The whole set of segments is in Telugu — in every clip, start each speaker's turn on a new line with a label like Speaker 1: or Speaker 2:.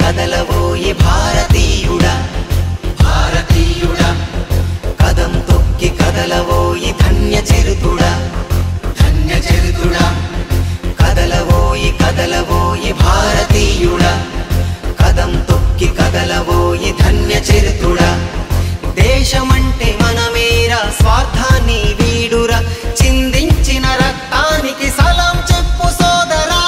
Speaker 1: కదలవోయి భారతీయుడా భారతీయుడా కదం తొక్కి కదలవోయి ధన్య చరితుడా ధన్య చరితుడా కదలవోయి భారతీయుడా కదం తొక్కి కదలవోయి ధన్య చరితుడా దేశమంటే మనమేరా స్వార్థాన్ని వీడురా చిందించిన రక్తానికి సలాం చెప్పు సోదరా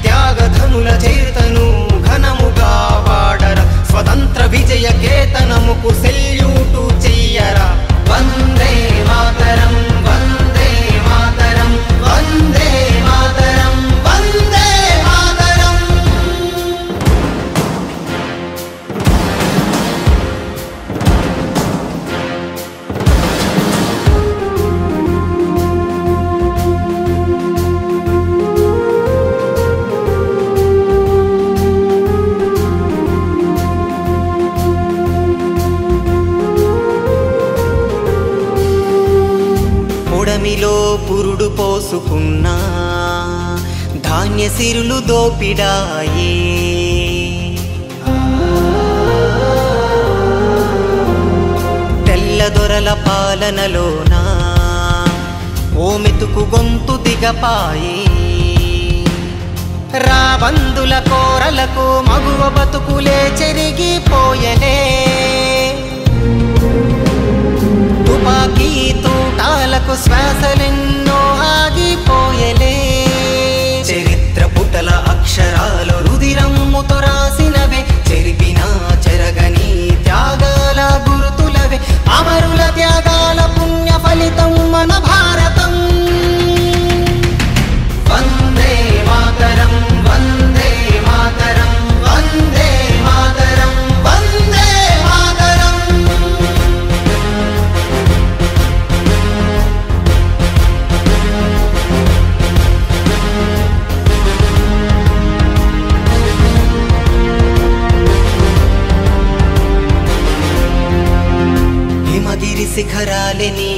Speaker 1: త్యాగధనుల చేతను ఘనముగా వాడరా స్వతంత్ర విజయ కేతనముకు సెల్యూటు చెయ్యరా వందే మాతరం వందే మాతరం వందే మాతరం వందే మాతరం పొడమిలో పురుడు పోసుకున్నా ధాన్య సిరులు దోపిడాయే తెల్లదొరల పాలనలోనా ఓ మెతుకు గొంతు దిగపాయే రాబందుల కోరలకు మగువ బతుకులే చెరిగిపోయలే తుపాకీ తూటాలకు శ్వాసలెన్నో ఆగిపోయలే చరిత్ర పుటల అక్షరాలు రుధిరమ్ముతో రాసినవే చెరిపినా చెరగని త్యాగాల గుర్తులవే అమరుల త్యాగాల పుణ్య ఫలితం మన భారతం వందే మాతరం వందే మాతరం వందే మాతరం వందే మాతరం హిమగిరి శిఖరాలే నీ